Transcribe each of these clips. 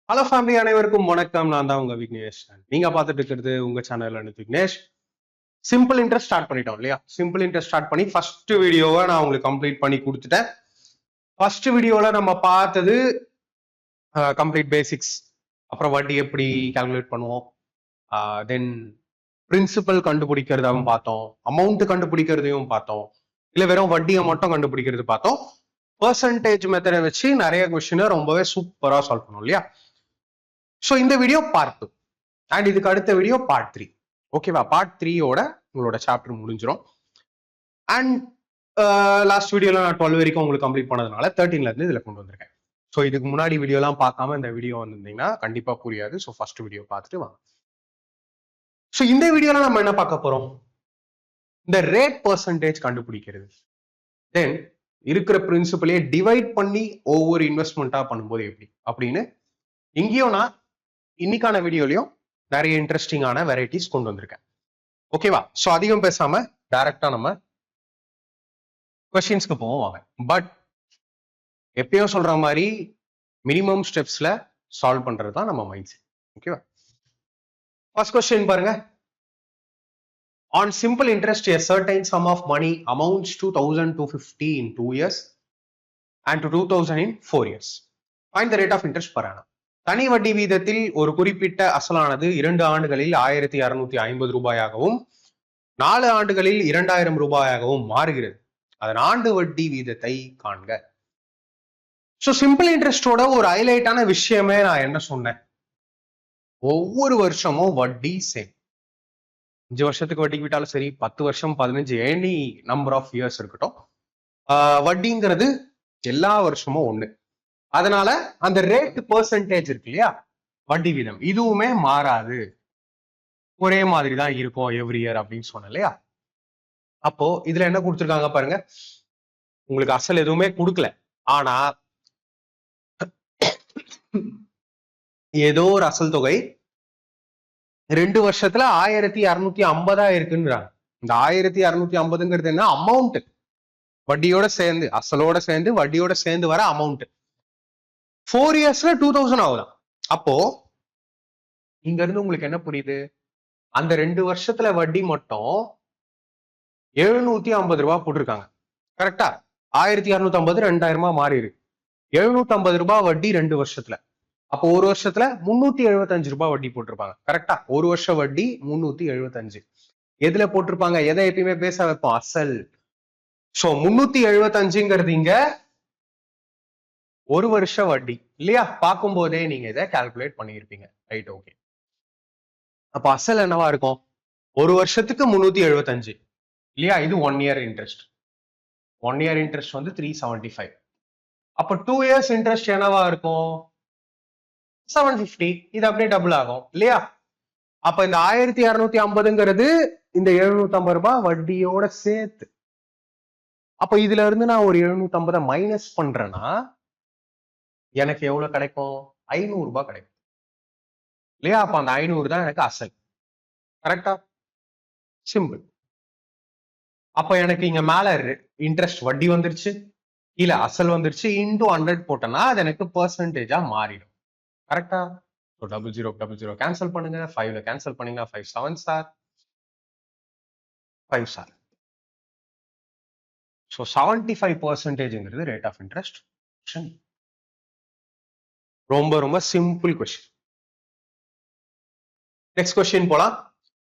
Hello family, அனைவருக்கும் வணக்கம். நான் தான் உங்க விக்னேஷ். நீங்க பார்த்துட்டு இருக்கிறது உங்க channel Vignesh. Simple interest start பண்ணிட்டோம் இல்லையா? சிம்பிள் இன்ட்ரெஸ்ட் ஸ்டார்ட் பண்ணி ஃபர்ஸ்ட் வீடியோவை நான் உங்களுக்கு கம்ப்ளீட் பண்ணி கொடுத்துட்டேன். ஃபர்ஸ்ட் வீடியோல நம்ம பார்த்தது கம்ப்ளீட் பேசிக்ஸ், அப்புறம் வட்டி எப்படி கால்குலேட் பண்ணுவோம், தென் பிரின்சிபல் கண்டுபிடிக்கிறதாவும் பார்த்தோம், அமௌண்ட் கண்டுபிடிக்கிறதையும் பார்த்தோம், இல்ல வெறும் வட்டியை மட்டும் கண்டுபிடிக்கிறது பார்த்தோம். பெர்சன்டேஜ் மெத்தடை வச்சு நிறைய கொஸ்டினை ரொம்பவே சூப்பரா சால்வ் பண்ணுவோம் இல்லையா? ஸோ இந்த வீடியோ பார்ட் 2 அண்ட் இதுக்கு அடுத்த வீடியோ பார்ட் 3. ஓகேவா? பார்ட் 3யோட உங்களோட சாப்டர் முடிஞ்சிடும். அண்ட் லாஸ்ட் வீடியோல நான் 12 வரைக்கும் உங்களுக்கு கம்ப்ளீட் பண்ணதுனால 13ல இருந்து இதுல கொண்டு வந்திருக்கேன். ஸோ இதுக்கு முன்னாடி வீடியோலாம் பார்க்காம இந்த வீடியோ வந்திருந்தீங்கன்னா கண்டிப்பா புரியாது. ஸோ ஃபர்ஸ்ட் வீடியோ பார்த்துட்டு வாங்க. ஸோ இந்த வீடியோல நம்ம என்ன பார்க்க போறோம்? இந்த ரேட் பெர்சன்டேஜ் கண்டுபிடிக்கிறது, தென் இருக்கிற பிரின்சிபலையே டிவைட் பண்ணி ஒவ்வொரு இன்வெஸ்ட்மெண்ட்டா பண்ணும்போது எப்படி அப்படின்னு இங்கேயும் நான் இன்னைக்கான வீடியோலயும் நிறைய இன்ட்ரெஸ்டிங்கான வெரைட்டிஸ் கொண்டு வந்திருக்கேன். ஓகேவா? ஸோ அதிகம் பேசாம டைரக்டா நம்ம கொஸ்டின்ஸ்க்கு போவோம் வாங்க. பட் எப்பயும் சொல்ற மாதிரி மினிமம் ஸ்டெப்ஸ்ல சால்வ் பண்றது தான் நம்ம மைண்ட் செட். ஓகேவா? ஃபர்ஸ்ட் கொஸ்டின் பாருங்க. On simple interest, a certain sum of money amounts to 1,250 in 2 years and to 2,000 in 4 years. Find the rate of interest per annum. தனி வட்டி வீதத்தில் ஒரு குறிப்பிட்ட அசலானது 2 ஆண்டுகளில் 1,650 ரூபாயாகவும் 4 ஆண்டுகளில் 2,000 ரூபாயாகவும் மாறுகிறது. அதன் ஆண்டு வட்டி வீதத்தை காண்க. ஸோ சிம்பிள் இன்ட்ரெஸ்டோட ஒரு ஹைலைட்டான விஷயமே நான் என்ன சொன்னேன்? ஒவ்வொரு வருஷமும் வட்டி சேம். 5 வருஷத்துக்கு வட்டிக்கு விட்டாலும் சரி, 10 வருஷம், 15, எனி நம்பர் ஆஃப் இயர்ஸ் இருக்கட்டும், வட்டிங்கிறது எல்லா வருஷமும் ஒண்ணு. அதனால அந்த ரேட் பெர்சன்டேஜ் இருக்கு இல்லையா, வட்டி வீதம், இதுவுமே மாறாது, ஒரே மாதிரி தான் இருக்கும் எவ்ரி இயர் அப்படின்னு சொன்னேன் இல்லையா? அப்போ இதுல என்ன கொடுத்துருக்காங்க பாருங்க. உங்களுக்கு அசல் எதுவுமே கொடுக்கல, ஆனா ஏதோ ஒரு அசல் தொகை 2 வருஷத்துல 1,250 இருக்குன்றாங்க. இந்த 1,250ங்கிறது என்ன? அமௌண்ட், வட்டியோட சேர்ந்து, அசலோட சேர்ந்து வட்டியோட சேர்ந்து வர அமௌண்ட். 4 இயர்ஸ்ல 2,000 ஆகுதான். அப்போ இங்க இருந்து உங்களுக்கு என்ன புரியுது? அந்த 2 வருஷத்துல வட்டி மட்டும் 750 ரூபாய் போட்டிருக்காங்க. கரெக்டா? 1,250 2,000 மாறி இருக்கு. 750 ரூபாய் வட்டி 2 வருஷத்துல. அப்போ ஒரு வருஷத்துல 375 ரூபாய் வட்டி போட்டிருப்பாங்க. கரெக்டா? ஒரு வருஷம் வட்டி 375. எதுல போட்டிருப்பாங்க? எதை எப்பயுமே பேச வைப்போம்? அசல். சோ 375ங்கிறது இங்க ஒரு வருஷ வட்டி இல்லையா? பார்க்கும் போதே நீங்க இதை கால்குலேட் பண்ணியிருப்பீங்க. Right, okay. அப்ப அசல் என்னவா இருக்கும்? ஒரு வருஷத்துக்கு 375 இல்லையா? இது 1 இயர் இன்ட்ரெஸ்ட். 1 இயர் இன்ட்ரெஸ்ட் வந்து 375. அப்ப 2 இயர்ஸ் இன்ட்ரெஸ்ட் என்னவா இருக்கும்? 750. இது அப்படியே டபுள் ஆகும் இல்லையா? அப்ப இந்த 1,250ங்கிறது இந்த 750 ரூபாய் வட்டியோட சேர்த்து. அப்ப இதுல இருந்து நான் ஒரு 750 மைனஸ் பண்றேன்னா எனக்கு எவ்வளவு கிடைக்கும்? 500 ரூபாய் கிடைக்கும் இல்லையா? அப்ப அந்த 500 தான் எனக்கு அசல். கரெக்டா? சிம்பிள். அப்ப எனக்கு இங்க மேல இன்ட்ரெஸ்ட் வட்டி வந்துருச்சு, இல்ல அசல் வந்துருச்சு, இன்டூ 100 போட்டேன்னா அது எனக்கு பெர்சன்டேஜா மாறிடும். கரெக்டா? 0000 கேன்சல் பண்ணுங்க. 5ல கேன்சல் பண்ணீங்கன்னா 5 7s are 5 are. ஸோ 75%ங்கிறது ரேட் ஆஃப் இன்ட்ரெஸ்ட். ரொம்ப ரொம்ப சிம்பிள் கொஸ்டின். நெக்ஸ்ட் கொஸ்டின் போலாம்.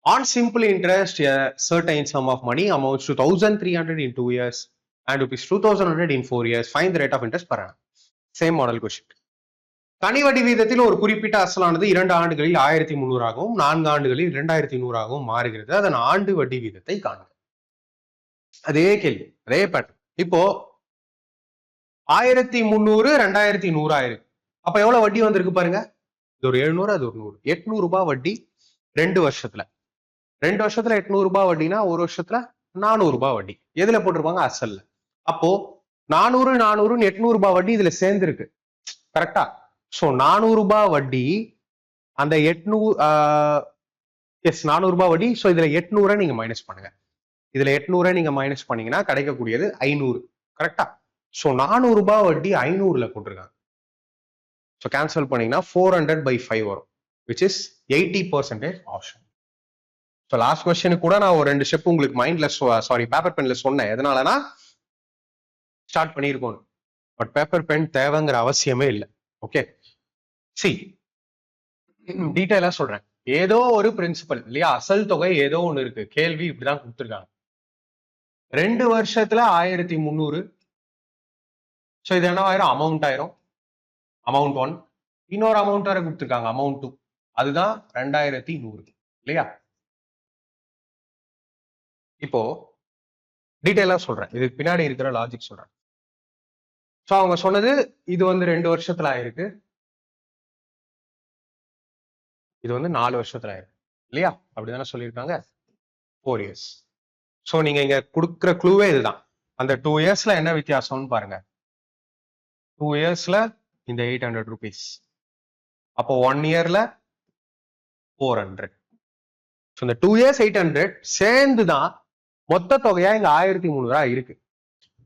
On simple interest, a certain sum of money amounts to 1,300 in 2 years and rupees 2,100 in 4 years. Find the rate of interest per annum. Same model question. தனி வட்டி வீதத்தில் ஒரு குறிப்பிட்ட அசலானது 2 ஆண்டுகளில் 1,300 ஆகவும் 4 ஆண்டுகளில் 2,100 ஆகவும் மாறுகிறது. அதன் ஆண்டு வட்டி வீதத்தை காண்க. அதே கேள்வி, அதே பேட்டர்ன். இப்போ 1,300 2,100 ஆயிருக்கு. அப்ப எவ்வளவு வட்டி வந்திருக்கு பாருங்க. இது ஒரு 700, அது ஒரு 100. 800 ரூபாய் வட்டி 2 வருஷத்துல. 2 வருஷத்துல 800 ரூபாய் வட்டினா ஒரு வருஷத்துல 400 ரூபாய் வட்டி. எதுல போட்டிருப்பாங்க? அசல்ல. அப்போ 400 800 ரூபாய் வட்டி இதுல சேர்ந்து இருக்கு. கரெக்டா? சோ 400 ரூபாய் வட்டி அந்த 800 400 ரூபாய் வட்டி. சோ இதுல 800 நீங்க மைனஸ் பண்ணுங்க. இதுல 800 நீங்க மைனஸ் பண்ணீங்கன்னா கிடைக்கக்கூடியது 500. கரெக்டா? சோ 400 ரூபாய் வட்டி 500ல போட்டிருக்காங்க. ஸோ கேன்சல் பண்ணீங்கன்னா 400/5 வரும், which is 80% option. So last கொஸ்டினுக்கு கூட நான் ஒரு 2 ஸ்டெப் உங்களுக்கு மைண்ட்ல பேப்பர் பென்ல சொன்னேன். எதனாலனா ஸ்டார்ட் பண்ணியிருக்கோம், பட் பேப்பர் பென் தேவைங்கிற அவசியமே இல்லை. ஓகே, சி டீட்டெயிலா சொல்றேன். ஏதோ ஒரு பிரின்சிபல் இல்லையா, அசல் தொகை ஏதோ ஒண்ணு இருக்கு, கேள்வி இப்படிதான் கொடுத்துருக்காங்க. 2 வருஷத்துல 1300. ஸோ இது என்னவாயிரும், அமௌண்ட் ஆயிரும். அமௌண்ட் 1, இன்னொரு அமௌண்ட் வேற கொடுத்துருக்காங்க, அமௌண்ட் 2, அதுதான் 2100 இல்லையா. இப்போ டீட்டெயிலா சொல்றேன், இதுக்கு பின்னாடி இருக்கிற லாஜிக் சொல்றேன். ஸோ அவங்க சொன்னது இது வந்து 2 வருஷத்துல ஆயிருக்கு, இது வந்து 4 வருஷத்துல ஆயிருக்கு இல்லையா, அப்படிதானே சொல்லியிருக்காங்க, 4 years. ஸோ நீங்க இங்க கொடுக்குற க்ளூவே இதுதான். அந்த 2 yearsல என்ன வித்தியாசம்னு பாருங்க. 2 yearsல இந்த 800 rupees, அப்போ 1 yearல 400. ஸோ இந்த 2 years 800 சேர்ந்துதான் மொத்த தொகையா இங்க 1300 இருக்கு.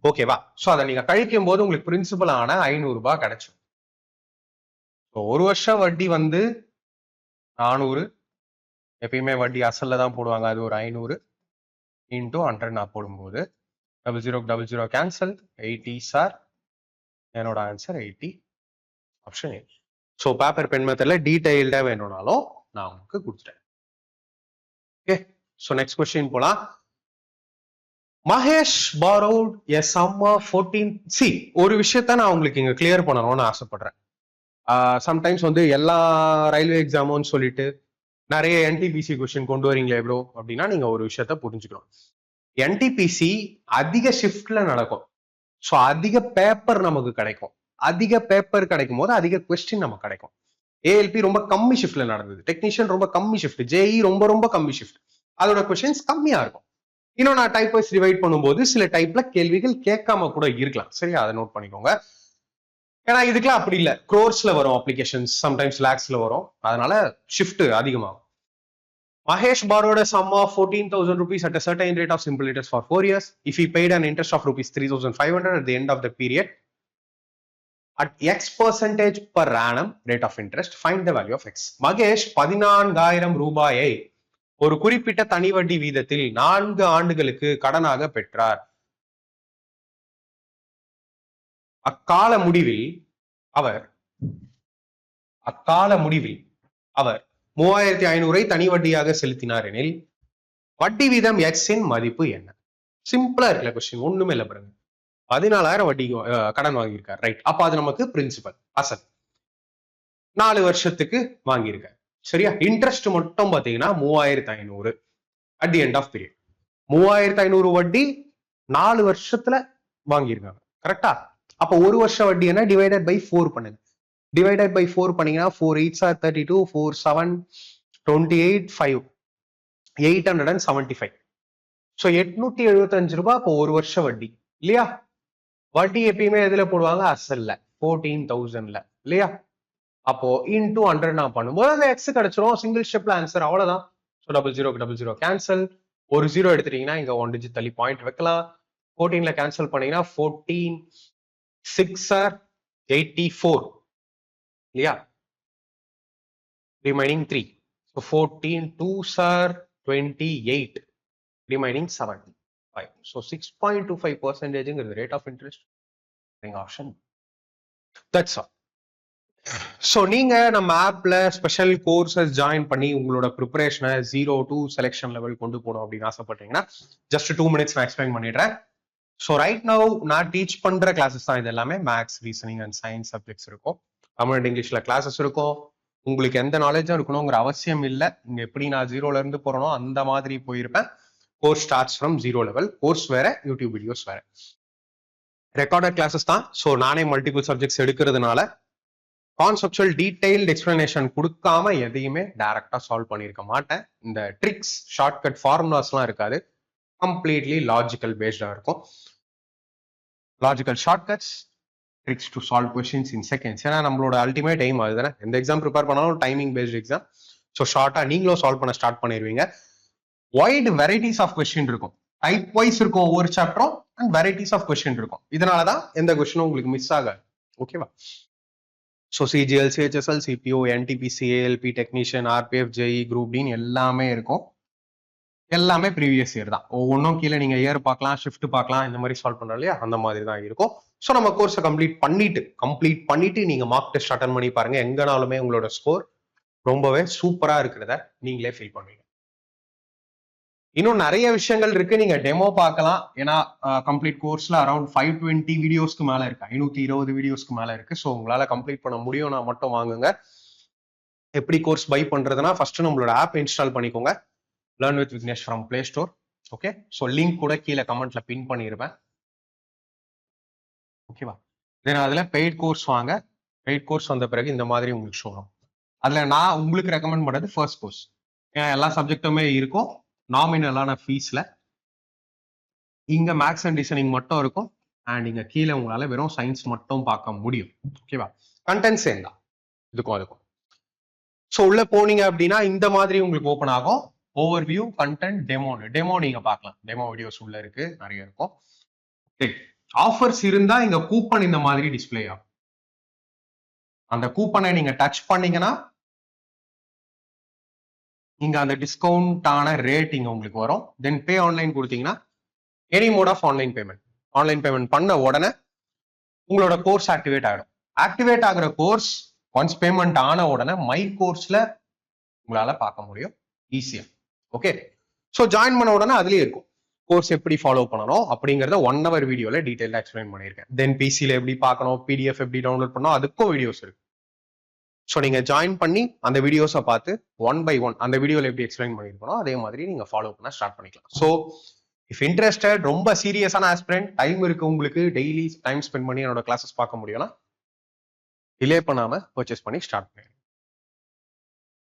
ஓகேவா. ஸோ அதை நீங்க கழிக்கும் போது உங்களுக்கு பிரின்சிபல் ஆன 500 ரூபாய் கிடைக்கும். ஒரு வருஷம் வட்டி வந்து 400, எப்பயுமே வட்டி அசல்ல தான் போடுவாங்க, அது ஒரு 500 இன்டூ 100 நான் போடும்போது 0000 கேன்சல், 80 சார், என்னோட answer 80, option A. So paper pen மெத்தட்ல டீடைல்டா வேணும்னாலும் நான் உங்களுக்கு கொடுத்துட்டேன். ஓகே, ஸோ நெக்ஸ்ட் கொஸ்டின் போலாம். Mahesh borrowed a sum of 14. C ஒரு விஷயத்த நான் உங்களுக்கு இங்க கிளியர் பண்ணணும்னு ஆசைப்படுறேன். சம்டைம்ஸ் வந்து எல்லா ரயில்வே எக்ஸாமும் சொல்லிட்டு நிறைய என்டிபிசி கொஸ்டின் கொண்டு வரீங்களே ப்ரோ அப்படின்னா நீங்க ஒரு விஷயத்த புரிஞ்சுக்கணும். என்டிபிசி அதிக ஷிஃப்ட்ல நடக்கும். ஸோ அதிக பேப்பர் நமக்கு கிடைக்கும். அதிக பேப்பர் கிடைக்கும் போது அதிக கொஸ்டின் நமக்கு கிடைக்கும். ஏஎல்பி ரொம்ப கம்மி ஷிஃப்ட்ல நடந்தது, டெக்னீஷியன் ரொம்ப கம்மி ஷிஃப்ட், ஜேஇ ரொம்ப ரொம்ப கம்மி ஷிஃப்ட், அதோட கொஸ்டின்ஸ் கம்மியா இருக்கும். இன்னும் நான் டைப் வைஸ் டிவைட் பண்ணும்போது சில டைப்ல கேள்விகள் கேட்காம கூட இருக்கலாம். சரியா, அதை நோட் பண்ணிக்கோங்க. ஏன்னா இதுக்கெல்லாம் அப்படி இல்லை, க்ரோர்ஸ்ல வரும் அப்ளிகேஷன்ஸ், சம்டைம்ஸ் லேக்ஸ்ல வரும், அதனால ஷிஃப்ட் அதிகமாகும். Mahesh borrowed a sum of 14,000 rupees at a certain rate of simple interest for 4 years. If he paid an interest of rupees 3,500 at the end of the period, at X percentage per annum rate of interest, find the value of X. Mahesh 14,000 ரூபாயை ஒரு குறிப்பிட்ட தனி வட்டி வீதத்தில் 4 ஆண்டுகளுக்கு கடனாக பெற்றார். அக்கால முடிவில் அவர் 3,500 தனி வட்டியாக செலுத்தினார் எனில் வட்டி வீதம் எக்ஸின் மதிப்பு என்ன? சிம்பிளா இருக்குல்ல கொஸ்டின், ஒண்ணுமே இல்லை பாருங்க. 14,000 வட்டி கடன் வாங்கியிருக்காரு, ரைட். அப்ப அது நமக்கு பிரின்சிபல் அசல் 4 வருஷத்துக்கு வாங்கியிருக்காரு. சரியா, இன்ட்ரெஸ்ட் மட்டும் பாத்தீங்கன்னா 3,500 at the end of period. 3,500 வட்டி 4 வருஷத்துல வாங்கியிருக்காங்க, கரெக்டா? அப்ப ஒரு வருஷம் வட்டி என்ன, டிவைடட் பை 4 பண்ணுங்க. டிவைடட் பை 4 பண்ணீங்கன்னா 4 8s are 32, 4 7 28, 5 875. ஸோ 875 ரூபாய் அப்போ ஒரு வருஷம் வட்டி இல்லையா. வட்டி எப்பயுமே எதுல போடுவாங்க, அசல்ல 14,000ல இல்லையா. அப்போ இன்டூ 100 நான் பண்ணும்போது அந்த எக்ஸ் கிடைச்சிரும், சிங்கிள் ஸ்டெப்ல ஆன்சர், அவ்வளவுதான். ஸோ 0000 கேன்சல், ஒரு 0 எடுத்துட்டீங்கன்னா இங்க 1 டிஜிட் தள்ளி பாயிண்ட் வைக்கலாம். 14ல கேன்சல் பண்ணீங்கன்னா 14 6 are 84 இல்லையா, remaining 3. So 14 2s are 28, remaining 75. So 6.25% rate of interest option. That's all. So நீங்க நம்ம ஆப்ல ஸ்பெஷல் கோர்சஸ் ஜாயின் பண்ணி உங்களோட ப்ரிப்பரேஷனை 0 to செலெக்ஷன் லெவல் கொண்டு போகணும் அப்படின்னு ஆசைப்பட்டீங்கன்னா ஜஸ்ட் 2 minutes நான் எக்ஸ்பிளைன் பண்ணிடுறேன். ஸோ ரைட் நவ் நான் டீச் பண்ற கிளாஸஸ் தான் இது எல்லாமே. Maths, reasoning and science subjects இருக்கும். தமிழ் அண்ட் இங்கிலீஷ்ல கிளாஸஸ் இருக்கும். உங்களுக்கு எந்த நாலேஜும் இருக்கணுங்கிற அவசியம் இல்லை. இங்க எப்படி நான் 0ல இருந்து போறனோ அந்த மாதிரி போயிருப்பேன். Course starts from 0 level. Course வேற, யூடியூப் வீடியோஸ் வேற. ரெக்கார்டட் கிளாஸஸ் தான். ஸோ நானே மல்டிபிள் சப்ஜெக்ட்ஸ் எடுக்கிறதுனால கான்செப்சுவல் டீடைல்டு எக்ஸ்பிளனேஷன் கொடுக்காம எதையுமே டைரக்டா சால்வ் பண்ணியிருக்க மாட்டேன். இந்த ட்ரிக்ஸ், ஷார்ட்கட் ஃபார்முலாஸ்லாம் இருக்காது. கம்ப்ளீட்லி லாஜிக்கல் பேஸ்டா இருக்கும். Logical shortcuts, tricks to solve questions in seconds. ஏன்னா நம்மளோட அல்டிமேட் டைம் அதுதானே. எந்த எக்ஸாம் ப்ரிப்பேர் பண்ணாலும் டைமிங் பேஸ்ட் எக்ஸாம். ஸோ ஷார்ட்டா நீங்களும் சால்வ் பண்ண ஸ்டார்ட் பண்ணிடுவீங்க. வைட் வெரைட்டிஸ் ஆஃப் கொஸ்டின் இருக்கும், டைப் வைஸ் இருக்கும் ஒவ்வொரு சாப்டரும், அண்ட் வெரைட்டிஸ் ஆஃப் கொஸ்டின் இருக்கும். இதனாலதான் எந்த கொஸ்டினும் உங்களுக்கு மிஸ் ஆகாது. ஓகேவா? So CGL, CHSL, CPO, NTPC, ALP, technician, RPF, ஜெய், குரூப் டின்னு எல்லாமே இருக்கும். எல்லாமே ப்ரீவியஸ் இயர் தான். ஒவ்வொன்றும் கீழே நீங்க இயர் பார்க்கலாம், ஷிஃப்ட் பார்க்கலாம், இந்த மாதிரி சால்வ் பண்றோம் இல்லையா, அந்த மாதிரி தான் இருக்கும். ஸோ நம்ம கோர்ஸை கம்ப்ளீட் பண்ணிட்டு நீங்க மார்க் டெஸ்ட் அட்டன் பண்ணி பாருங்க. எங்கனாலுமே உங்களோட ஸ்கோர் ரொம்பவே சூப்பரா இருக்கிறத நீங்களே ஃபீல் பண்ணுவீங்க. இன்னும் நிறைய விஷயங்கள் இருக்கு, நீங்க டெமோ பார்க்கலாம். ஏன்னா கம்ப்ளீட் கோர்ஸ்ல அரௌண்ட் 520 வீடியோஸ்க்கு மேல இருக்கு, 520 வீடியோஸ்க்கு மேல இருக்கு. ஸோ உங்களால கம்ப்ளீட் பண்ண முடியும்னா மட்டும் வாங்குங்க. எப்படி கோர்ஸ் பை பண்றதுன்னா, ஃபர்ஸ்ட் நம்மளோட ஆப் இன்ஸ்டால் பண்ணிக்கோங்க, learn with Vignesh from play store. Okay, so link கூட கீழே கமெண்ட்ல பின் பண்ணிருப்பேன். ஓகேவா? தென் அதுல பெய்ட் கோர்ஸ் வாங்க. பெய்ட் கோர்ஸ் வந்த பிறகு இந்த மாதிரி உங்களுக்கு ஷோ ஆகும். அதுல நான் உங்களுக்கு ரெக்கமெண்ட் பண்றது ஃபர்ஸ்ட் கோர்ஸ். எல்லா சப்ஜெக்ட்டுமே இருக்கும் நாமினலான ஃபீஸ்ல. இங்க மேக்ஸ் அண்ட் டிசைனிங் மட்டும் இருக்கும். அண்ட் இங்க கீழே உங்களால வெறும் சயின்ஸ் மட்டும் பார்க்க முடியும். ஓகேவா? கண்டென்ட் சேம் தான் இதுக்கும். ஸோ உள்ள போனீங்க அப்படின்னா இந்த மாதிரி உங்களுக்கு ஓப்பன் ஆகும். ஓவர்வியூ, கண்டென்ட், டெமோ நீங்க பார்க்கலாம். டெமோ வீடியோஸ் உள்ள இருக்கு, நிறைய இருக்கும். ஆஃபர்ஸ் இருந்தா இங்க கூப்பன் இந்த மாதிரி டிஸ்பிளே ஆகும். அந்த கூப்பனை நீங்க டச் பண்ணீங்கன்னா இங்க அந்த டிஸ்கவுண்ட் ஆன ரேட் இங்க உங்களுக்கு வரும். தென் பே ஆன்லைன் கொடுத்தீங்கன்னா any mode of online payment பண்ண உடனே உங்களோட கோர்ஸ் ஆக்டிவேட் ஆகிடும். ஆக்டிவேட் ஆகிற கோர்ஸ் ஒன்ஸ் பேமெண்ட் ஆன உடனே மை கோர்ஸ்ல உங்களால பார்க்க முடியும் ஈஸியா. ஓகே, ஸோ ஜாயின் பண்ண உடனே அதுலயே இருக்கும் கோர்ஸ் எப்படி ஃபாலோ பண்ணணும் அப்படிங்கறத 1 hour வீடியோல டீடைலா எக்ஸ்பிளைன் பண்ணியிருக்கேன். தென் பிசில எப்படி பார்க்கணும், பிடிஎஃப் எப்படி டவுன்லோட் பண்ணணும், அதுக்கும் வீடியோஸ் இருக்கு. ஸோ நீங்க ஜாயின் பண்ணி அந்த வீடியோஸை பார்த்து 1 by 1 அந்த வீடியோல எப்படி எக்ஸ்பிளைன் பண்ணிருக்கணும் அதே மாதிரி நீங்க ஃபாலோ பண்ண ஸ்டார்ட் பண்ணிக்கலாம். ஸோ இஃப் இன்ட்ரெஸ்டட், ரொம்ப சீரியஸான ஆஸ்பிரண்ட், டைம் இருக்கு உங்களுக்கு, டெய்லி டைம் ஸ்பெண்ட் பண்ணி என்னோட கிளாஸஸ் பார்க்க முடியும்னா டிலே பண்ணாம பர்ச்சேஸ் பண்ணி ஸ்டார்ட் பண்ணிடுங்க.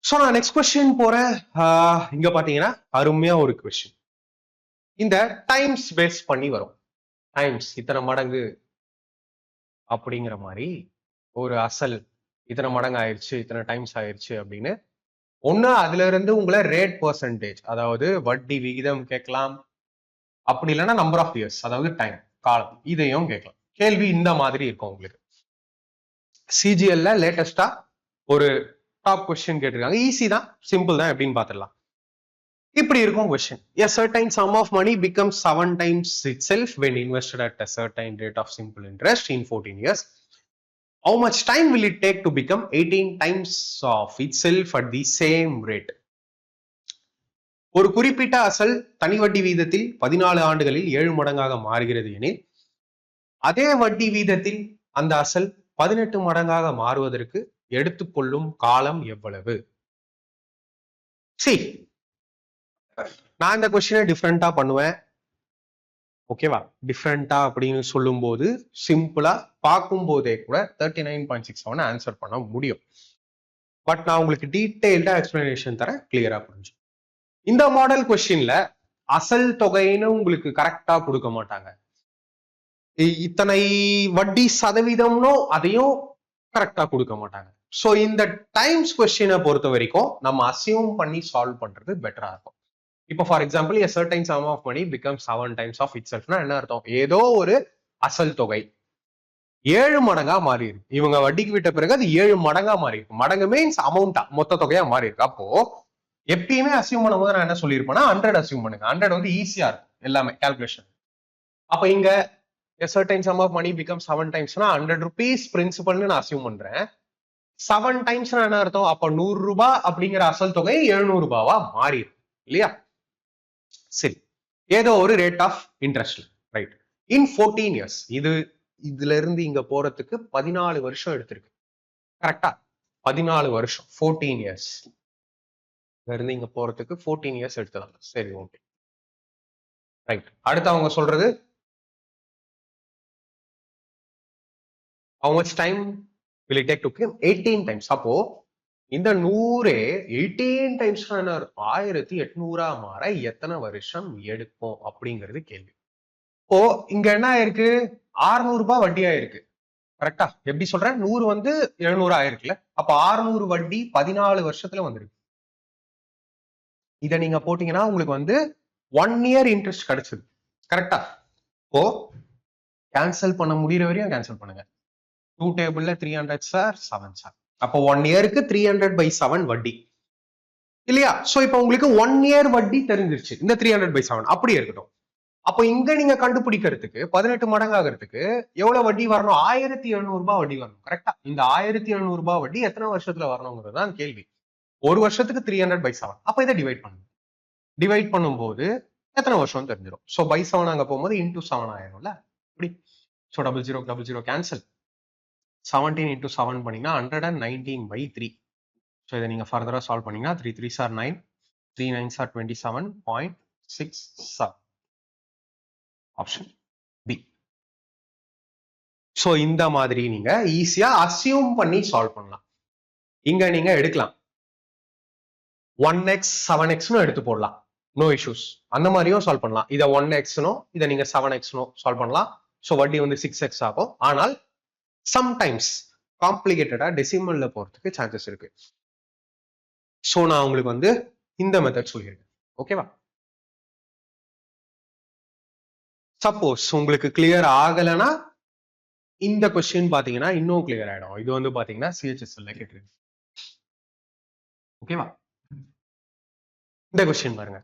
ஸோ நான் நெக்ஸ்ட் கொஸ்டின் போறேன். இங்க பாத்தீங்கன்னா அருமையா ஒரு கொஸ்டின். இந்த டைம்ஸ் பேஸ் பண்ணி வரும். டைம்ஸ் இத்தனை மடங்கு அப்படிங்கிற மாதிரி ஒரு அசல் இத்தனை மடங்கு ஆயிடுச்சு, இத்தனை டைம்ஸ் ஆயிடுச்சு அப்படின்னு ஒண்ணு அதுல இருந்து உங்களை ரேட் பர்சன்டேஜ், அதாவது வட்டி விகிதம் கேட்கலாம். அப்படி இல்லைன்னா நம்பர் ஆஃப் இயர்ஸ், அதாவது டைம், காலம், இதையும் கேட்கலாம். கேள்வி இந்த மாதிரி இருக்கும் உங்களுக்கு. சிஜிஎல்ல லேட்டஸ்டா ஒரு டாப் கொஸ்டின் கேட்டிருக்காங்க. ஈஸி தான், சிம்பிள் தான், எப்படின்னு பார்த்துடலாம். இப்படி இருக்கும் question. A certain sum of money becomes 7 times itself when invested at a certain rate of simple interest in 14 years. How much time will it take to become 18 times of itself at the same rate? ஒரு குறிப்பிட்ட அசல் தனி வட்டி வீதத்தில் 14 ஆண்டுகளில் 7 மடங்காக மாறுகிறது எனில் அதே வட்டி வீதத்தில் அந்த அசல் 18 மடங்காக மாறுவதற்கு எடுத்துக்கொள்ளும் காலம் எவ்வளவு? நான் இந்த கொஸ்டினை டிஃப்ரெண்டா பண்ணுவேன். ஓகேவா? டிஃப்ரெண்டா அப்படின்னு சொல்லும் போது சிம்பிளா பார்க்கும் போதே கூட 39.67 ஆன்சர் பண்ண முடியும். பட் நான் உங்களுக்கு டீடைல்டா எக்ஸ்பிளனேஷன் தர கிளியரா புரிஞ்சு. இந்த மாடல் கொஸ்டின்ல அசல் தொகைன்னு உங்களுக்கு கரெக்டா கொடுக்க மாட்டாங்க. இத்தனை வட்டி சதவீதம்னோ அதையும் கரெக்டா கொடுக்க மாட்டாங்க. சோ இந்த டைம்ஸ் கொஸ்டினை பொறுத்த வரைக்கும் நம்ம அசியூம் பண்ணி சால்வ் பண்றது பெட்டரா இருக்கும். இப்போ for example a certain sum of money becomes 7 times of itselfனா என்ன அர்த்தம்? ஏதோ ஒரு அசல் தொகை 7 மடங்கா மாறி இருக்கு. இவங்க வட்டிக்கு விட்ட பிறகு அது 7 மடங்கா மாறி இருக்கு. மடங்கு மீன்ஸ் அமௌண்டா, மொத்த தொகையா மாறி இருக்கு. அப்போ எப்பயுமே அசியூம் பண்ணும்போது நான் என்ன சொல்லியிருப்பேன்னா 100 அசியூம் பண்ணுங்க. 100 வந்து ஈஸியா இருக்கும் எல்லாமே கால்குலேஷன். அப்ப இங்க a certain sum of money becomes 7 timesனா 100 rupees பிரின்சிபல்னு நான் அசியூம் பண்றேன். 7 டைம்ஸ்னா என்ன அர்த்தம்? அப்ப 100 ரூபாய் அப்படிங்கிற அசல் தொகை 700 ரூபாவா மாறி இருக்கு இல்லையா? சரி, ஏதோ ஒரு rate of interest, right, in 14 years. இதுல இருந்து இங்க போறதுக்கு 14 வருஷம் எடுத்திருக்கு. கரெக்டா? 14 வருஷம், 14 இயர்ஸ் இருந்து இங்க போறதுக்கு 14 இயர்ஸ் எடுத்ததாங்க. சரி, ஓகே, ரைட். அடுத்து அவங்க சொல்றது how much time will it take to become 18 times? அப்போ இந்த 100 18 டைம்ஸ் 1800 மாற எத்தனை வருஷம் எடுக்கும் அப்படிங்கிறது கேள்வி. இப்போ இங்க என்ன ஆயிருக்கு? 600 ரூபாய் வட்டி ஆயிருக்கு. கரெக்டா? எப்படி சொல்றேன்? 100 வந்து 700 ஆயிருக்குல்ல, அப்ப 600 வட்டி 14 வருஷத்துல வந்துருக்கு. இதை நீங்க போட்டீங்கன்னா உங்களுக்கு வந்து 1 year இன்ட்ரெஸ்ட் கிடைச்சது. கரெக்டா? இப்போ கேன்சல் பண்ண முடியற வரையும் கேன்சல் பண்ணுங்க. 2 டேபிள்ல 300 சார் 7 சார். அப்போ 1 இயருக்கு 300/7 வட்டி இல்லையா? சோ இப்போ உங்களுக்கு 1 இயர் வட்டி தெரிஞ்சிருச்சு இந்த 300/7 அப்படியே இருக்கட்டும். அப்போ இங்க நீங்க கண்டுபிடிக்கிறதுக்கு 18 மடங்கு ஆகிறதுக்கு எவ்வளவு வட்டி வரணும்? 1700 ரூபாய் வட்டி வரணும். கரெக்டா? இந்த 1700 ரூபாய் வட்டி எத்தனை வருஷத்துல வரணுங்கிறது தான் கேள்வி. ஒரு வருஷத்துக்கு 300/7. அப்ப இதை டிவைட் பண்ணுங்க. டிவைட் பண்ணும்போது எத்தனை வருஷம் தெரிஞ்சிடும். ஸோ பை 7 அங்க போகும்போது இன்டூ 7 ஆயிரும்ல. இப்படி ஸோ 0000 கேன்சல். 17 into 7 பண்ணீங்கன்னா 119/3. ஸோ இதை நீங்க ஃபர்தரா சால்வ் பண்ணீங்கன்னா 3 3s are 9, 3 9s are 27.67. Option B. So இந்த மாதிரி நீங்க ஈஸியா அசியூம் பண்ணி சால்வ் பண்ணலாம். இங்க நீங்க எடுக்கலாம் 1x 7x எடுத்து போடலாம், நோ இஷ்யூஸ். அந்த மாதிரியும் சால்வ் பண்ணலாம். இதை 1x இதை நீங்க 7x சால்வ் பண்ணலாம். ஸோ வட்டி வந்து 6x ஆகும். ஆனால் சம்டைம்ஸ் காம்ப்ளிகேட்டடா டெசிமல்ல போறதுக்கு சான்சஸ் இருக்கு. ஸோ நான் உங்களுக்கு வந்து இந்த மெத்தட் சொல்லியிருக்கேன். ஓகேவா? சப்போஸ் உங்களுக்கு கிளியர் ஆகலைன்னா இந்த கொஸ்டின் பாத்தீங்கன்னா இன்னும் கிளியர் ஆயிடும். இது வந்து பாத்தீங்கன்னா சிஹெச்எஸ்எல்ல கேட்டிருக்கு. ஓகேவா? இந்த கொஸ்டின் பாருங்க.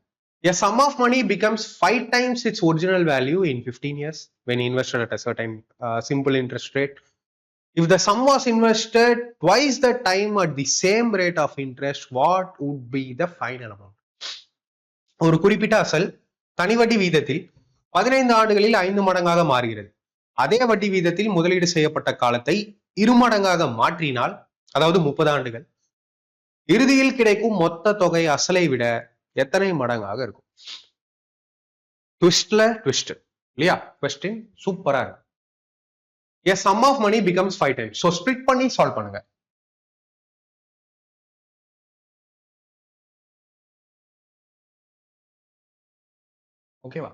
A sum of money becomes 5 times its original value in 15 years when invested at a certain simple interest rate. If the sum was invested twice the time at the same rate of interest, what would be the final amount? ஒரு குறிப்பிட்ட அசல் தனி வட்டி வீதத்தில் 15 ஆண்டுகளில் 5 மடங்காக மாறுகிறது. அதே வட்டி வீதத்தில் முதலீடு செய்யப்பட்ட காலத்தை 2 மடங்காக மாற்றினால், அதாவது 30 ஆண்டுகள், இறுதியில் கிடைக்கும் மொத்த தொகை அசலை விட எத்தனை மடங்காக இருக்கும்? ட்விஸ்ட்ல ட்விஸ்ட் இல்லையா? கொஸ்டின் சூப்பரா இருக்கு. A sum of money becomes 5 times. So split பண்ணி சால்வ் பண்ணுங்க. ஓகேவா?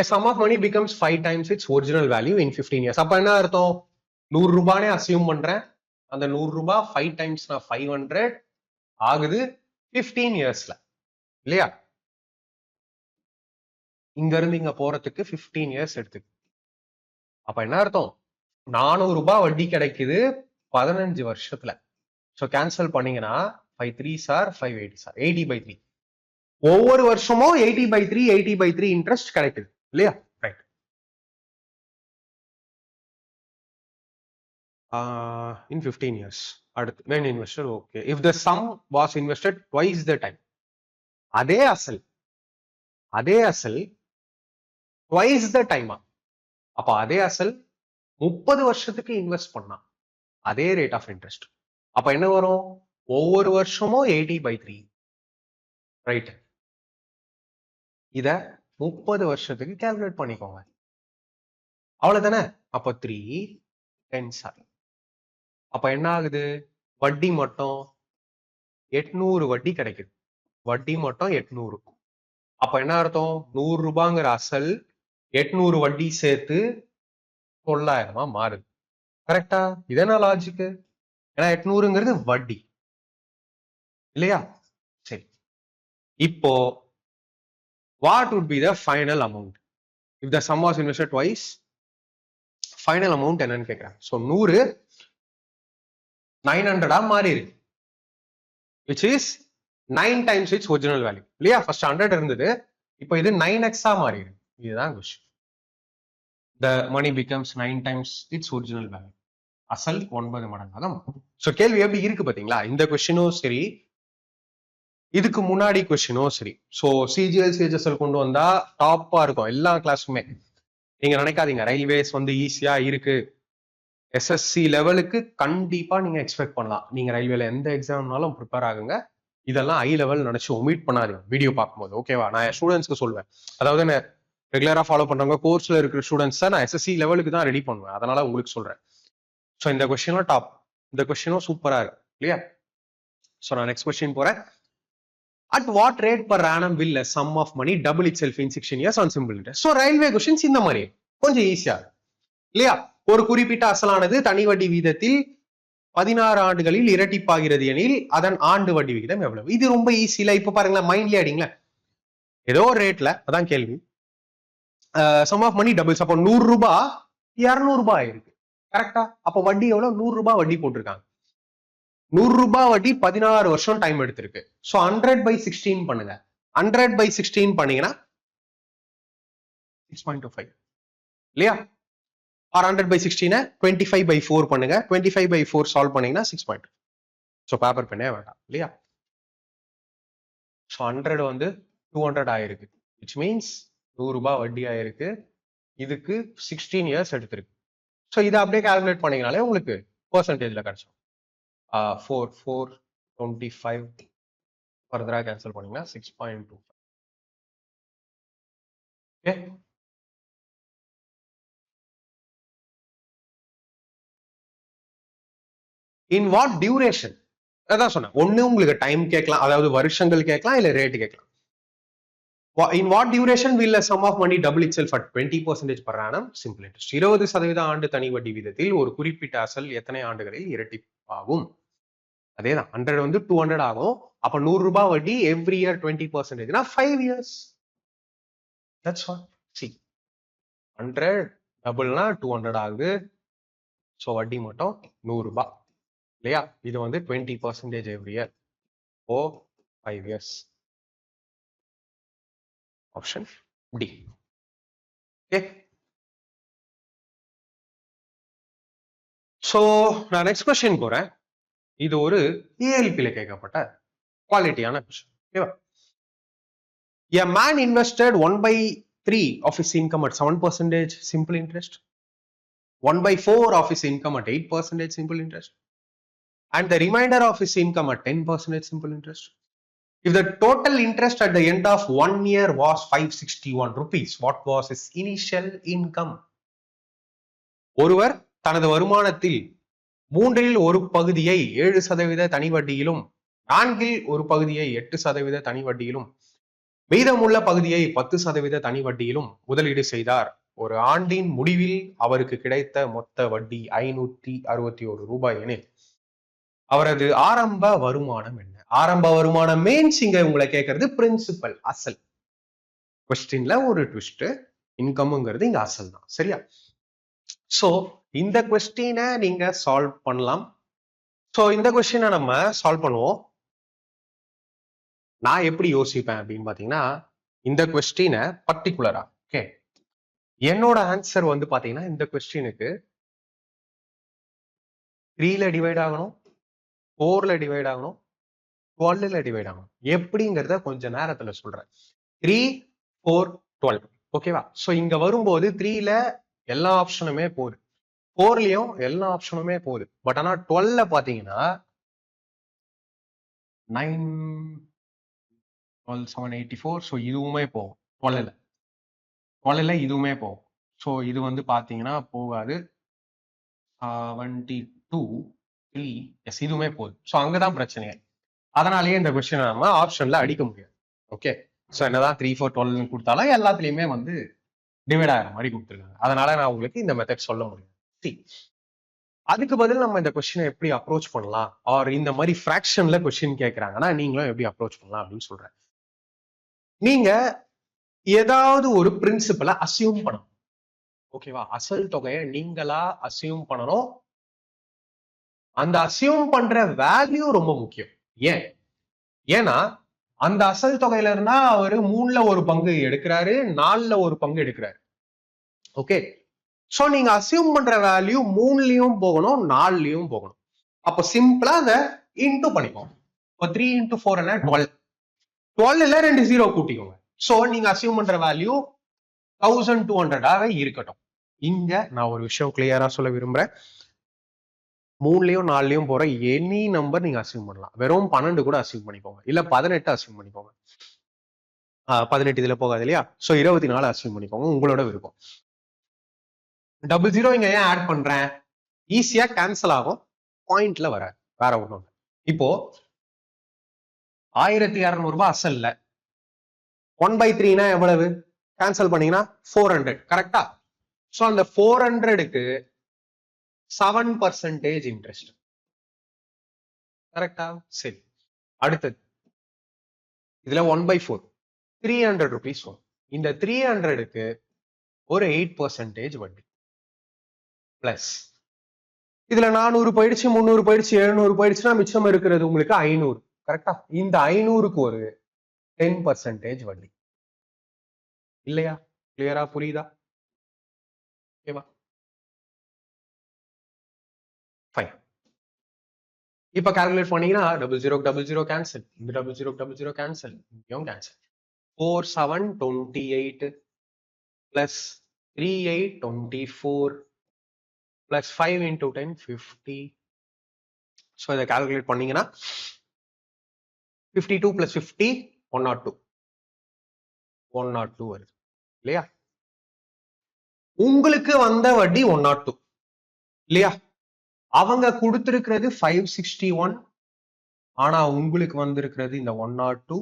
A sum of money becomes 5 times its original value in 15 years. அப்ப என்ன அர்த்தம்? 100 ரூபானே அசியூம் பண்றேன். அந்த 100 ரூபாய் 5 times 500 ஆகுது 15 இயர்ஸ்ல இல்லையா? இங்க இருந்து இங்க போறதுக்கு 15 இயர்ஸ் எடுத்துக்கு. அப்ப என்ன அர்த்தம்? 400 ரூபாய் வட்டி கிடைக்குது 15 வருஷத்துல. சோ கேன்சல் பண்ணீங்கன்னா 5 3s are 5 8s are 80/3. ஒவ்வொரு வருஷமும் 80/3 80/3 இன்ட்ரெஸ்ட் கிடைக்குது இல்லையா? ரைட். In 15 years. அடுத்து when invested, okay. If the sum was invested twice the time. அதே அசல் twice the time. அப்ப அதே அசல் 30 வருஷத்துக்கு இன்வெஸ்ட் பண்ணா அதே ரேட் ஆஃப் இன்ட்ரெஸ்ட். அப்ப என்ன வரும்? ஒவ்வொரு வருஷமும் 80/3. ரைட். இத 30 வருஷத்துக்கு கால்குலேட் பண்ணிக்கோங்க. அவ்வளவுதானே? அப்ப 3 10s are. அப்ப என்ன ஆகுது? வட்டி மட்டும் 800 வட்டி கிடைக்குது. வட்டி மட்டும் 800. அப்ப என்ன அர்த்தம்? 100 ரூபாங்கிற அசல் 800 வட்டி சேர்த்து 900 மாறுது. கரெக்டா? இதென்ன லாஜிக்கு? ஏன்னா 800ங்கிறது வட்டி இல்லையா? சரி. இப்போ what would be the final amount if the sum was invested twice? final amount என்னன்னு கேக்குறேன். சோ 100 900 மாறி இருக்கு, which is 9 times its original value இல்லையா? ஃபர்ஸ்ட் 100 இருந்தது, இப்போ இது 9x மாறி இருக்கு. இதுதான் question. the money becomes 9 times its original value. அசல் 9 மடங்காக மாறும். சோ கேள்வி எப்படி இருக்கு பாத்தீங்களா? இந்த கொஸ்டினும் சரி, இதுக்கு முன்னாடி கொஸ்டினும் சரி. சோ சிஜிஎல் சிஹெச்எஸ்எல் கொண்டு வந்தா டாப்பா இருக்கும் எல்லா கிளாஸுமே. நீங்க நினைக்காதீங்க ரயில்வேஸ் வந்து ஈஸியா இருக்கு. எஸ்எஸ்சி லெவலுக்கு கண்டிப்பா நீங்க எக்ஸ்பெக்ட் பண்ணலாம். நீங்க ரயில்வேல எந்த எக்ஸாம்னாலும் ப்ரிப்பேர் ஆகுங்க. இதெல்லாம் ஹை லெவல் நினைச்சு ஒமிட் பண்ணாதீங்க வீடியோ பார்க்கும்போது. ஓகேவா? நான் என் ஸ்டூடெண்ட்ஸ்க்கு சொல்வேன். அதாவது என்ன ரெகுலரா ஃபாலோ பண்றவங்க கோர்ஸ்ல இருக்கிற ஸ்டூடெண்ட்ஸ் நான் எஸ்எஸ்சி லெவலுக்கு தான் ரெடி பண்ணுவேன். அதனால உங்களுக்கு சொல்றேன். ஸோ இந்த கொஸ்டினும் டாப், இந்த கொஸ்டினும் சூப்பரா இருக்கு இல்லையா? ஸோ நான் நெக்ஸ்ட் கொஸ்டின் போறேன். At what rate per annum will a sum of money double itself in 16 years on simple interest? So railway questions இந்த மாதிரி கொஞ்சம் ஈஸியா இல்லையா? ஒரு குறிப்பிட்ட அசலானது தனி வட்டி வீதத்தில் 16 ஆண்டுகளில் இரட்டிப்பாகிறது எனில் அதன் ஆண்டு வட்டி விகிதம் எவ்வளவு? இது ரொம்ப ஈஸியில. இப்ப பாருங்களேன், மைண்ட்லயே அடிங்களேன். ஏதோ ஒரு ரேட்ல, அதான் கேள்வி, சம் ஆஃப் மணி டபுள்ஸ். அப்போ 100 ரூபாய் 200 ரூபாய் இருக்கு. கரெக்டா? அப்போ வட்டி எவ்வளவு? 100 ரூபாய் வட்டி போட்டிருக்காங்க. 100 ரூபாய் வட்டி 16 வருஷம் டைம் எடுத்திருக்கு. ஸோ 100/16 பண்ணுங்க. 100/16 பண்ணீங்கன்னா 6.25 இல்லையா? ஆர் 100/16 25/4 பண்ணுங்க. 25/4 சால்வ் பண்ணீங்கன்னா 6. ஸோ பேப்பர் பெண்ணே வேண்டாம் இல்லையா? ஸோ 100 வந்து 200 ஆயிருக்கு. விச் மீன்ஸ் 100 ரூபாய் வட்டி ஆயிருக்கு. இதுக்கு 16 இயர்ஸ் எடுத்திருக்கு. ஸோ இதை அப்படியே கால்குலேட் பண்ணீங்கனாலே உங்களுக்கு பெர்சன்டேஜ்ல கிடைச்சிடும். 4/4 25 ஃபர்தரா கேன்சல் பண்ணீங்கன்னா 6.25. ஓகே. In what duration? அதான் சொன்னேன். ஒண்ணு உங்களுக்கு டைம் கேட்கலாம், அதாவது வருஷங்கள் கேட்கலாம், இல்ல ரேட் கேட்கலாம். In what duration will a sum of money double itself at 20% per annum? Simple interest. 20% ஆண்டு தனி வட்டி வீதத்தில் ஒரு குறிப்பிட்ட அசல் எத்தனை ஆண்டுகளில் இரட்டிப்பாகும்? அதேதான் 100 வந்து 200 ஆகும். அப்ப 100 ரூபாய் வட்டி every year 20%, 5 years. That's all. See, 100 டபுள்னா 200 ஆகுது. ஸோ வட்டி மட்டும் 100 ரூபாய் இல்லையா? இது வந்து 20% every year. Oh 5 years. Option D. Okay. So நான் நெக்ஸ்ட் கொஸ்டின் போறேன். இது ஒரு ஏஎல்பில கேட்கப்பட்ட குவாலிட்டியான கொஸ்டின். ஓகேவா? A man invested 1/3 of his income at 7% simple interest, 1/4 of his income at 8% simple interest, and the remainder of his income at 10% simple interest. If the total interest at the end of 1 year was 561 rupees, what was his initial income? ஒருவர் தனது வருமானத்தில் 3 ஒரு பகுதியை 7% தனி வட்டியிலும் 4 ஒரு பகுதியை 8% தனி வட்டியிலும் மீதமுள்ள பகுதியை 10% தனி வட்டியிலும் முதலீடு செய்தார். ஒரு ஆண்டின் முடிவில் அவருக்கு கிடைத்த மொத்த வட்டி 561 ரூபாய் எனில் அவரது ஆரம்ப வருமானம் என்ன? ஆரம்ப வருமானம் மீன்ஸ் இங்க உங்களை கேட்கறது பிரின்சிபல், அசல். கொஸ்டின்ல ஒரு ட்விஸ்ட், இன்கம்ங்கிறது இங்க அசல் தான். சரியா? சோ இந்த கொஸ்டினை நீங்க சால்வ் பண்ணலாம். சோ இந்த கொஸ்டினை நம்ம சால்வ் பண்ணுவோம். நான் எப்படி யோசிப்பேன் அப்படின்னு பாத்தீங்கன்னா, இந்த கொஸ்டினை பர்டிகுலரா, ஓகே, என்னோட ஆன்சர் வந்து பாத்தீங்கன்னா இந்த கொஸ்டினுக்கு 3ல டிவைட் ஆகணும், 4ல டிவைட் ஆகணும், 12ல டிவைட் ஆகணும். எப்படிங்கிறத கொஞ்ச நேரத்துல சொல்றேன். 3, 4, 12. ஓகேவா? சோ இங்க வரும்போது 3ல எல்லா ஆப்ஷனுமே போகுது, 4லயும் எல்லா ஆப்ஷனுமே போகுது. பட் ஆனா 12ல பாத்தீங்கன்னா 9, 12, 7, 84. ஸோ இதுவுமே போகும் 12ல இதுவுமே போகும். ஸோ இது வந்து பாத்தீங்கன்னா போகாது. 72, 3, எஸ் இதுவுமே போகுது. ஸோ அங்கதான் பிரச்சனையே. அதனாலேயே இந்த கொஸ்டின் நம்ம ஆப்ஷன்ல அடிக்க முடியாது. ஓகே. ஸோ என்னதான் 3, 4, 12 கொடுத்தாலும் எல்லாத்துலயுமே வந்து டிவைட் ஆகிற மாதிரி கொடுத்துருக்காங்க. அதனால நான் உங்களுக்கு இந்த மெத்தட் சொல்ல முடியும். அதுக்கு பதில் நம்ம இந்த கொஸ்டினை எப்படி அப்ரோச் பண்ணலாம், ஆர் இந்த மாதிரி ஃபிராக்ஷன்ல கொஸ்டின் கேட்கறாங்கன்னா நீங்களும் எப்படி அப்ரோச் பண்ணலாம் அப்படின்னு சொல்றேன். நீங்க ஏதாவது ஒரு பிரின்சிபலை அசியூம் பண்ணணும். ஓகேவா? அசல் தொகையை நீங்களா அசியூம் பண்ணணும். அந்த அசியூம் பண்ற வேல்யூ ரொம்ப முக்கியம். ஏன்னா அந்த அசல் தொகையில இருந்தா அவரு 3ல ஒரு பங்கு எடுக்கிறாரு, 4ல ஒரு பங்கு எடுக்கிறாரு. ஓகே. சோ நீங்க அசியூம் பண்ற வேல்யூ 3லயும் போகணும், 4லயும் போகணும். அப்ப சிம்பிளா அதை இன்டூ பண்ணிக்கோங்க. இப்போ 3 × 4 என்ன? 12. 12ல 2 0 கூட்டிக்கோங்க. சோ நீங்க அசியூம் பண்ற வேல்யூ 1200 இருக்கட்டும். இங்க நான் ஒரு விஷயம் கிளியரா சொல்ல விரும்புறேன். 3லயும் 4லயும் போற எனி நம்பர் நீங்க அசியூம் பண்ணலாம். வெறும் 12 கூட அசியூம் பண்ணிக்கோங்க, இல்ல 18 அசியூம் பண்ணிக்கோங்க. 18 இதுல போகாது இல்லையா? சோ 24 அசியூம் பண்ணிக்கோங்க, உங்களோட விருப்பம். 00 இங்க ஏன் ஆட் பண்றேன்? ஈஸியா கேன்சல் ஆகும், பாயிண்ட்ல வர வேற ஒண்ணும். இப்போ 1200 ரூபாய் அசல்ல 1/3 எவ்வளவு? கேன்சல் பண்ணீங்கன்னா 400. கரெக்டா? சோ அந்த 400க்கு 7% இன்ட்ரெஸ்ட். கரெக்டா? சரி. அடுத்தது இதுல 1/4 300 rupees வரும். இந்த 300க்கு ஒரு 8% வட்டி பிளஸ் இதுல 400 போயிடுச்சு, 300 போயிடுச்சு, 700 போயிடுச்சுன்னா மிச்சம் இருக்கிறது உங்களுக்கு 500. கரெக்டா? இந்த 500க்கு ஒரு 10% வட்டி இல்லையா? கிளியரா புரியுதா? ஓகேவா? ஃபைன். இப்ப கால்குலேட் பண்ணீங்கன்னா 0000 கேன்சல், இந்த 0000 கேன்சல், இங்கேயும் cancel. 4728 plus 3824 plus 5 into 10 50. So இதை கால்குலேட் பண்ணீங்கன்னா 52 plus 50 102 வருது இல்லையா? உங்களுக்கு வந்த வட்டி 102 இல்லையா? அவங்க கொடுத்திருக்கிறது 561, ஆனா உங்களுக்கு வந்திருக்கிறது இந்த 102.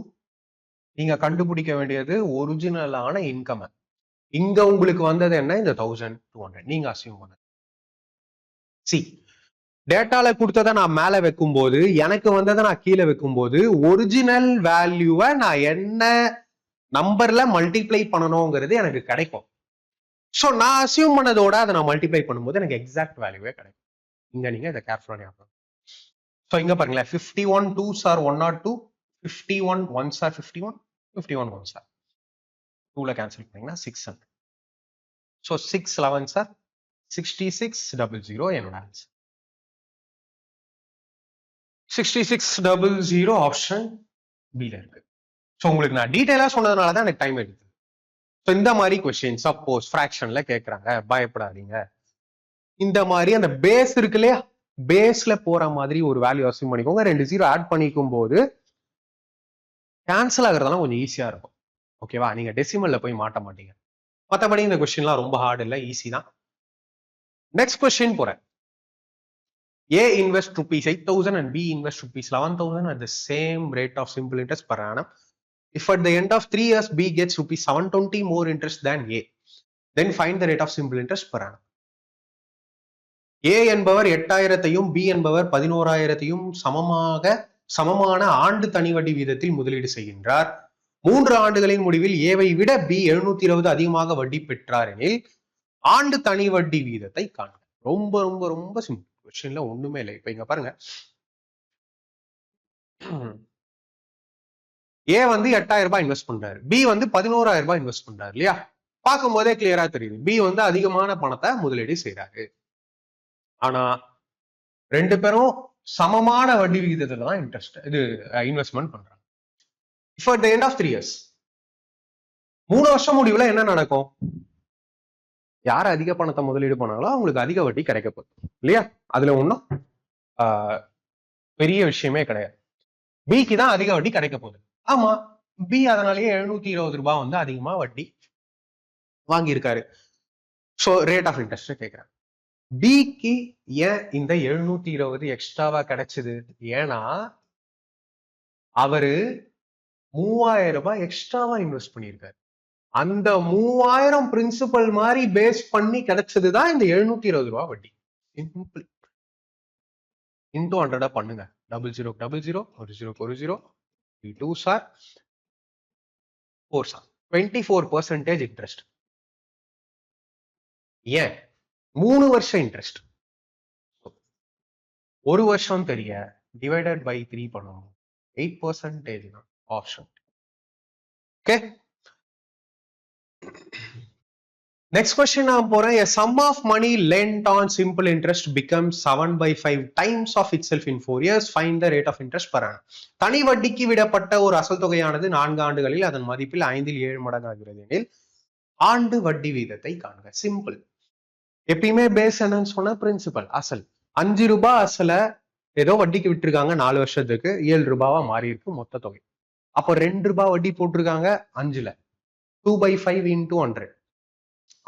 நீங்க கண்டுபிடிக்க வேண்டியது ஒரிஜினலான இன்கம். இங்க உங்களுக்கு வந்தது என்ன? இந்த 1200 நீங்க அசியூம் பண்ண. சி டேட்டால கொடுத்ததை நான் மேல வைக்கும் போது, எனக்கு வந்ததை நான் கீழே வைக்கும் போது, ஒரிஜினல் வேல்யூவை நான் என்ன நம்பர்ல மல்டிப்ளை பண்ணணுங்கிறது எனக்கு கிடைக்கும். ஸோ நான் அசியூம் பண்ணதோட அதை நான் மல்டிப்ளை பண்ணும்போது எனக்கு எக்ஸாக்ட் வேல்யூவே கிடைக்கும். இங்க நீங்க இதை கேர்ஃபுல்லா ஞாபகம். ஸோ இங்க பாருங்களேன், 51 2s are 102, 51 1s are 51, 51 1s are 2ல cancel பண்ணீங்கன்னா 600. ஸோ 6 11s are 6600 என்னோட ஆன்சர். 6600 ஆப்ஷன் பில இருக்கு. ஸோ உங்களுக்கு நான் டீடைலா சொன்னதுனால தான் எனக்கு டைம் எடுக்குது. ஸோ இந்த மாதிரி கொஸ்டின் சப்போஸ் ஃபிராக்ஷன்ல கேட்கறாங்க, பயப்படாதீங்க. இந்த மாதிரி அந்த பேஸ் இருக்கு இல்லையா, பேஸ்ல போற மாதிரி ஒரு வேல்யூ அசியூம் பண்ணிக்கோங்க. 2 0 ஆட் பண்ணிக்கும் போது கேன்சல் ஆகுறதெல்லாம் கொஞ்சம் ஈஸியா இருக்கும். ஓகேவா? நீங்க டெசிமல்ல போய் மாட்ட மாட்டீங்க. மற்றபடி இந்த கொஸ்டின்லாம் ரொம்ப ஹார்ட் இல்லை, ஈஸி தான். நெக்ஸ்ட் கொஸ்டின் போறேன். A invest rupees 8,000 and B invest rupees 11,000 at the same rate of simple interest per annum. If at the end of 3 years B gets rupees 720 more interest than A, then find the rate of simple interest per annum. A என்பவர் 8000ஐயும் B என்பவர் 11,000ஐயும் சமமான ஆண்டு தனி வட்டி வீதத்தில் முதலீடு செய்கின்றார். 3 ஆண்டுகளின் முடிவில் ஏவை விட B 720 அதிகமாக வட்டி பெற்றார் எனில் ஆண்டு தனி வட்டி வீதத்தை காண்க. ரொம்ப ரொம்ப ரொம்ப சிம்பிள். கொஸ்டின்ல ஒண்ணுமே இல்லை. இப்ப இங்க பாருங்க, ஏ வந்து 8000 ரூபாய் இன்வெஸ்ட் பண்றாரு, பி வந்து 11,000 ரூபாய் இன்வெஸ்ட் பண்றாரு இல்லையா? பார்க்கும் போதே கிளியரா தெரியுது, பி வந்து அதிகமான பணத்தை முதலீடு செய்யறாரு. ஆனா 2 பேரும் சமமான வட்டி விகிதத்துல தான் இன்வெஸ்ட்மெண்ட் பண்றாங்க. If at the end of 3 years, 3 வருஷம் முடிவுல என்ன நடக்கும்? யார் அதிக பணத்தை முதலீடு பண்ணாங்களோ அவங்களுக்கு அதிக வட்டி கிடைக்க போகுது இல்லையா? அதுல ஒன்றும் பெரிய விஷயமே கிடையாது. பிக்கு தான் அதிக வட்டி கிடைக்க போகுது. ஆமா, பி அதனாலேயே 720 ரூபாய் வந்து அதிகமா வட்டி வாங்கியிருக்காரு. ஸோ ரேட் ஆஃப் இன்ட்ரெஸ்ட் கேட்கிறேன். பிக்கு ஏன் இந்த 720 எக்ஸ்ட்ராவா கிடைச்சது? ஏன்னா அவரு 3000 ரூபாய் எக்ஸ்ட்ராவா இன்வெஸ்ட் பண்ணியிருக்காரு. அந்த 3000 பிரின்சிபல் மாதிரி பேஸ் பண்ணி கிடைச்சதுதான் இந்த 720 ரூபாய் வட்டி. சிம்பிள். இன்டூ 100 பண்ணுங்க. 0000 10 2 சார் 4 சார் 24% இன்ட்ரெஸ்ட். ஏன் 3 வருஷம் இன்ட்ரெஸ்ட், 1 வருஷம் தெரிய டிவைடட் பை 3 பண்ணணும். 8% தான் ஆப்ஷன். ஓகே, next question நான் போறேன். A sum of money lent on simple interest becomes 7/5 times of itself in 4 years. Find the rate of interest per annum. தனி வட்டிக்கு விடப்பட்ட ஒரு அசல் தொகையானது 4 ஆண்டுகளில் அதன் மதிப்பில் 5 7 மடங்கு ஆகிறது எனில் ஆண்டு வட்டி வீதத்தை காண்க. சிம்பிள். எப்பயுமே பேஸ் என்னன்னு சொன்னா பிரின்சிபல், அசல். 5 ரூபாய் அசல ஏதோ வட்டிக்கு விட்டுருக்காங்க, 4 வருஷத்துக்கு 7 ரூபாவா மாறி இருக்கு மொத்த தொகை. அப்போ 2 ரூபாய் வட்டி போட்டிருக்காங்க 5ல. 2/5 into 100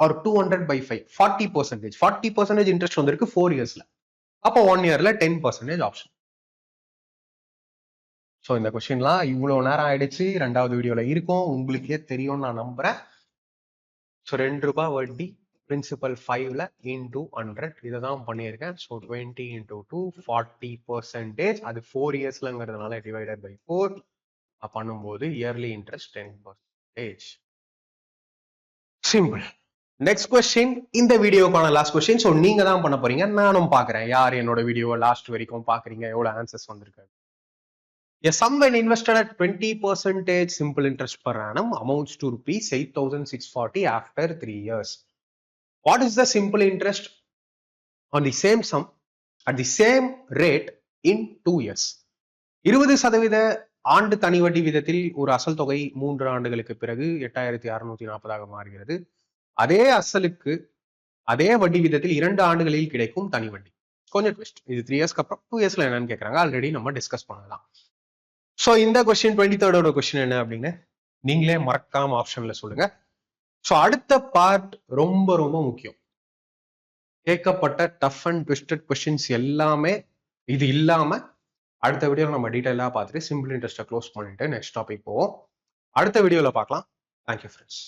or 200/5, 40%. 40% இன்ட்ரெஸ்ட் வந்திருக்கு 4 இயர்ஸ்ல. அப்போ 1 இயர்ல 10% ஆப்ஷன். ஸோ இந்த கொஸ்டின்லாம் இவ்வளவு நேரம் ஆயிடுச்சு, 2வது வீடியோல இருக்கும், உங்களுக்கே தெரியும் நான் நம்புறேன். ஸோ 2 ரூபாய் வட்டி பிரின்சிபல் 5ல into 100 இதை தான் பண்ணியிருக்கேன். So 20 into 2 40%. அது 4 இயர்ஸ்லங்கிறதுனால டிவைடட் பை 4 பண்ணும்போது yearly interest 10%. Simple. Next question, இந்த வீடியோக்கான லாஸ்ட் கொஸ்டின். ஸோ நீங்க தான் பண்ண போறீங்க, நானும் பாக்குறேன் யார் என்னோட வீடியோவை லாஸ்ட் வரைக்கும் பாக்குறீங்க, எவ்வளவு ஆன்சர்ஸ் வந்திருக்கு. A sum when invested at 20% simple interest per annum amounts to rupees 8,640 after 3 years. What is the simple interest on the same sum at the same rate in 2 years? 20% ஆண்டு தனி வட்டி விதத்தில் ஒரு அசல் தொகை 3 ஆண்டுகளுக்கு பிறகு 8,640 மாறுகிறது. அதே அசலுக்கு அதே வட்டி விதத்தில் 2 ஆண்டுகளில் கிடைக்கும் தனி வட்டி. கொஞ்சம் ட்விஸ்ட். இது 3 இயர்ஸ்க்கு அப்புறம் 2 இயர்ஸ்ல என்னன்னு கேட்கறாங்க. ஆல்ரெடி நம்ம டிஸ்கஸ் பண்ணலாம். ஸோ இந்த கொஸ்டின் 23rd கொஸ்டின் என்ன அப்படின்னு நீங்களே மறக்காம ஆப்ஷன்ல சொல்லுங்க. ஸோ அடுத்த பார்ட் ரொம்ப ரொம்ப முக்கியம். கேட்கப்பட்ட டஃப் அண்ட் ட்விஸ்டட் கொஸ்டின்ஸ் எல்லாமே இது இல்லாம அடுத்த வீடியோவில் நம்ம டீட்டெயிலாக பார்த்துட்டு சிம்பிள் இன்ட்ரெஸ்ட்டை க்ளோஸ் பண்ணிட்டு நெக்ஸ்ட் டாபிக் போவோம். அடுத்த வீடியோவில் பார்க்கலாம். Thank you friends.